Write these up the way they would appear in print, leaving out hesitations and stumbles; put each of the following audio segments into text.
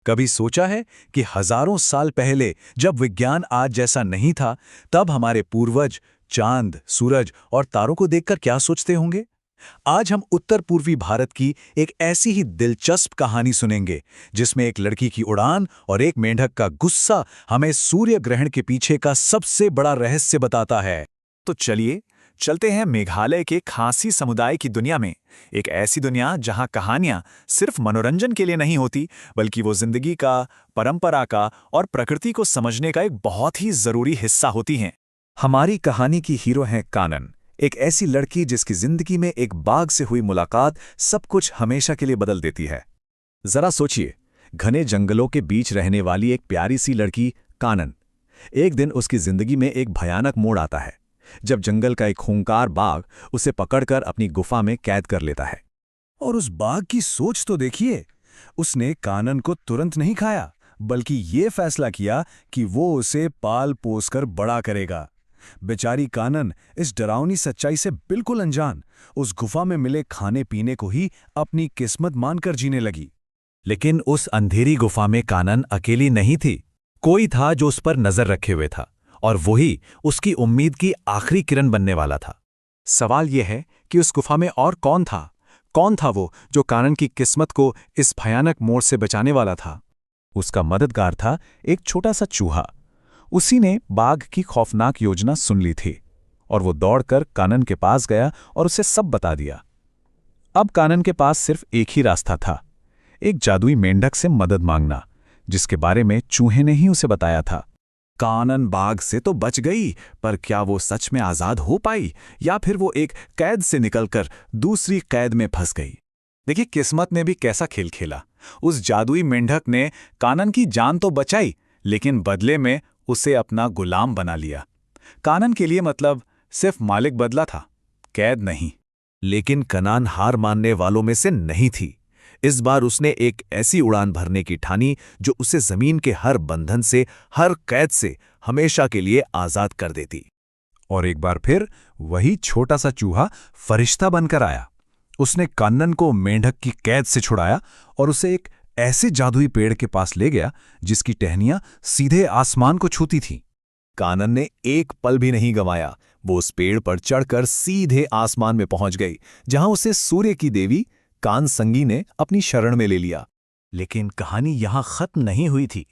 कभी सोचा है कि हजारों साल पहले जब विज्ञान आज जैसा नहीं था, तब हमारे पूर्वज चांद, सूरज और तारों को देखकर क्या सोचते होंगे? आज हम उत्तर पूर्वी भारत की एक ऐसी ही दिलचस्प कहानी सुनेंगे, जिसमें एक लड़की की उड़ान और एक मेंढक का गुस्सा हमें सूर्य ग्रहण के पीछे का सबसे बड़ा रहस्य बताता है। तो चलिए चलते हैं मेघालय के खासी समुदाय की दुनिया में। एक ऐसी दुनिया जहां कहानियां सिर्फ मनोरंजन के लिए नहीं होती, बल्कि वो जिंदगी का, परंपरा का और प्रकृति को समझने का एक बहुत ही जरूरी हिस्सा होती हैं। हमारी कहानी की हीरो हैं कानन, एक ऐसी लड़की जिसकी जिंदगी में एक बाघ से हुई मुलाकात सब कुछ हमेशा के लिए बदल देती है। जरा सोचिए, घने जंगलों के बीच रहने वाली एक प्यारी सी लड़की कानन। एक दिन उसकी जिंदगी में एक भयानक मोड़ आता है, जब जंगल का एक खूंखार बाघ उसे पकड़कर अपनी गुफा में कैद कर लेता है। और उस बाघ की सोच तो देखिए, उसने कानन को तुरंत नहीं खाया, बल्कि ये फैसला किया कि वो उसे पाल पोस कर बड़ा करेगा। बेचारी कानन इस डरावनी सच्चाई से बिल्कुल अनजान उस गुफा में मिले खाने पीने को ही अपनी किस्मत मानकर जीने लगी। लेकिन उस अंधेरी गुफा में कानन अकेली नहीं थी। कोई था जो उस पर नजर रखे हुए था, और वही उसकी उम्मीद की आखिरी किरण बनने वाला था। सवाल यह है कि उस गुफा में और कौन था? कौन था वो जो कानन की किस्मत को इस भयानक मोड़ से बचाने वाला था? उसका मददगार था एक छोटा सा चूहा। उसी ने बाघ की खौफनाक योजना सुन ली थी, और वो दौड़कर कानन के पास गया और उसे सब बता दिया। अब कानन के पास सिर्फ एक ही रास्ता था, एक जादुई मेंढक से मदद मांगना, जिसके बारे में चूहे ने ही उसे बताया था। कानन बाघ से तो बच गई, पर क्या वो सच में आजाद हो पाई, या फिर वो एक कैद से निकलकर दूसरी कैद में फंस गई? देखिए, किस्मत ने भी कैसा खेल खेला। उस जादुई मेंढक ने कानन की जान तो बचाई, लेकिन बदले में उसे अपना गुलाम बना लिया। कानन के लिए मतलब सिर्फ मालिक बदला था, कैद नहीं। लेकिन कानन हार मानने वालों में से नहीं थी। इस बार उसने एक ऐसी उड़ान भरने की ठानी जो उसे जमीन के हर बंधन से, हर कैद से हमेशा के लिए आजाद कर देती। और एक बार फिर वही छोटा सा चूहा फरिश्ता बनकर आया। उसने कानन को मेंढक की कैद से छुड़ाया और उसे एक ऐसे जादुई पेड़ के पास ले गया जिसकी टहनियां सीधे आसमान को छूती थीं। कानन ने एक पल भी नहीं गंवाया। वो उस पेड़ पर चढ़कर सीधे आसमान में पहुंच गई, जहां उसे सूर्य की देवी कानसंगी ने अपनी शरण में ले लिया। लेकिन कहानी यहां खत्म नहीं हुई थी।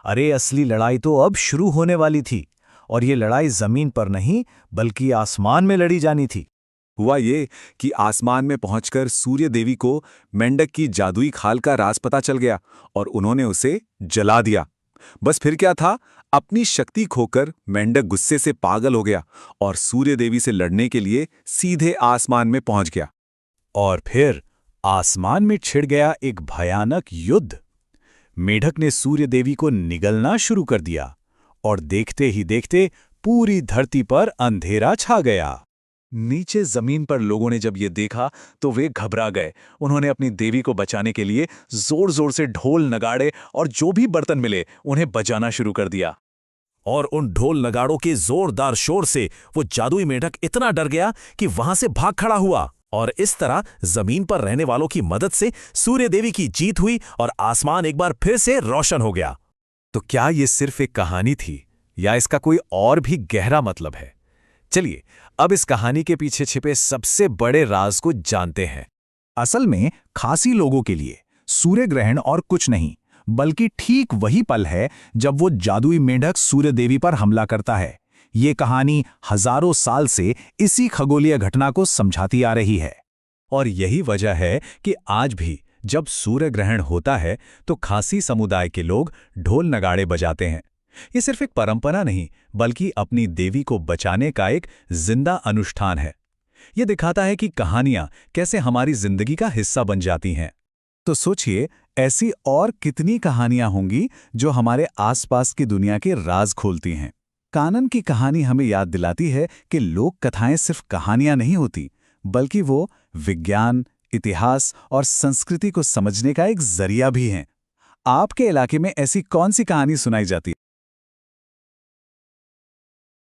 अरे, असली लड़ाई तो अब शुरू होने वाली थी, और ये लड़ाई जमीन पर नहीं बल्कि आसमान में लड़ी जानी थी। हुआ ये कि आसमान में पहुंचकर सूर्य देवी को मेंढक की जादुई खाल का राज पता चल गया, और उन्होंने उसे जला दिया। बस फिर क्या था, अपनी शक्ति खोकर मेंढक गुस्से से पागल हो गया और सूर्य देवी से लड़ने के लिए सीधे आसमान में पहुंच गया। और फिर आसमान में छिड़ गया एक भयानक युद्ध। मेढक ने सूर्य देवी को निगलना शुरू कर दिया, और देखते ही देखते पूरी धरती पर अंधेरा छा गया। नीचे जमीन पर लोगों ने जब ये देखा तो वे घबरा गए। उन्होंने अपनी देवी को बचाने के लिए जोर जोर से ढोल, नगाड़े और जो भी बर्तन मिले उन्हें बजाना शुरू कर दिया। और उन ढोल नगाड़ों के जोरदार शोर से वो जादुई मेढक इतना डर गया कि वहां से भाग खड़ा हुआ, और इस तरह जमीन पर रहने वालों की मदद से सूर्य देवी की जीत हुई और आसमान एक बार फिर से रोशन हो गया। तो क्या ये सिर्फ एक कहानी थी, या इसका कोई और भी गहरा मतलब है? चलिए अब इस कहानी के पीछे छिपे सबसे बड़े राज को जानते हैं। असल में खासी लोगों के लिए सूर्य ग्रहण और कुछ नहीं, बल्कि ठीक वही पल है जब वो जादुई मेंढक सूर्य देवी पर हमला करता है। ये कहानी हजारों साल से इसी खगोलीय घटना को समझाती आ रही है। और यही वजह है कि आज भी जब सूर्य ग्रहण होता है तो खासी समुदाय के लोग ढोल नगाड़े बजाते हैं। ये सिर्फ एक परंपरा नहीं, बल्कि अपनी देवी को बचाने का एक जिंदा अनुष्ठान है। ये दिखाता है कि कहानियां कैसे हमारी जिंदगी का हिस्सा बन जाती हैं। तो सोचिए, ऐसी और कितनी कहानियां होंगी जो हमारे आसपास की दुनिया के राज खोलती हैं। कानन की कहानी हमें याद दिलाती है कि लोक कथाएं सिर्फ कहानियां नहीं होती, बल्कि वो विज्ञान, इतिहास और संस्कृति को समझने का एक जरिया भी हैं। आपके इलाके में ऐसी कौन सी कहानी सुनाई जाती है?